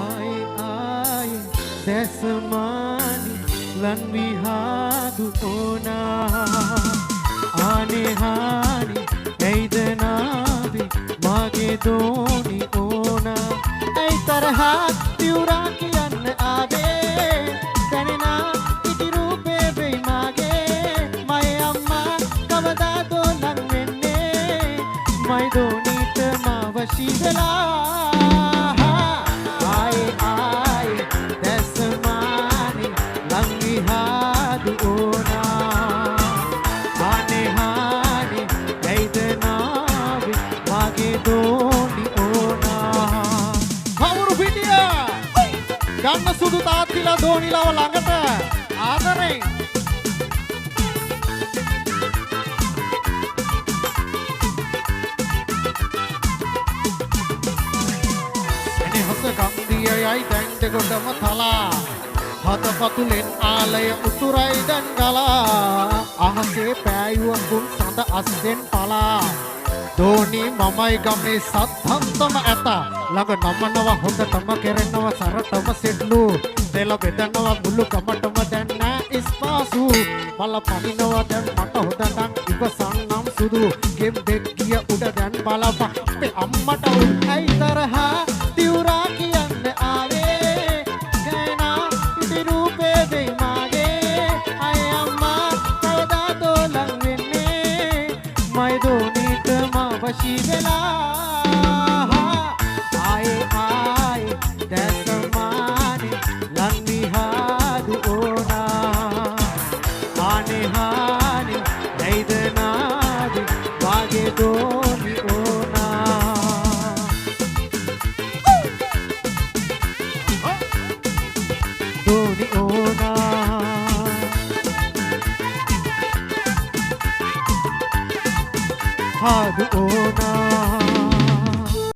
Ai desamani lan vihadu ona ane hani eidanavi mage doni ona ei tarha tiura kiyan aave danena iti rupe vei mage mai amma kavada do lang wenne mai donita ma vashidala ගන්න සුදු තාත්තිලා දෝනිලාව ළඟට ආදරෙන් එනේ හොත ගම්දියයි දැන් දෙකොටම තලා හතපතුලෙන් ආලය උතුරයි දැන් ගලා අහසේ පෑයුව කුන් සඳ අස්යෙන් පලා දෝනි මමයි ගමේ සත්හන්තම ඇත ළඟ නමනවා හොඳටම කෙරෙනවා සරටම සෙඩ්ලු දෙල බෙදනවා මුළු ගමටම දැන් නෑ ඉස්පාසු බල පනිනවා දැන් මට හොඳටම ඉවසන්නම් සුදු ගෙම් දෙක් ගිය උඩ දැන් බලපන් අපේ අම්මට උයි තරහා තියුරා කියන්න ආවේ ගේනා ඉති රූපේ වෙයි මාගේ අය අම්මා කවදා දෝලන් වෙන්නේ මයි දෝනිට මා වශී වෙලා Hadu ona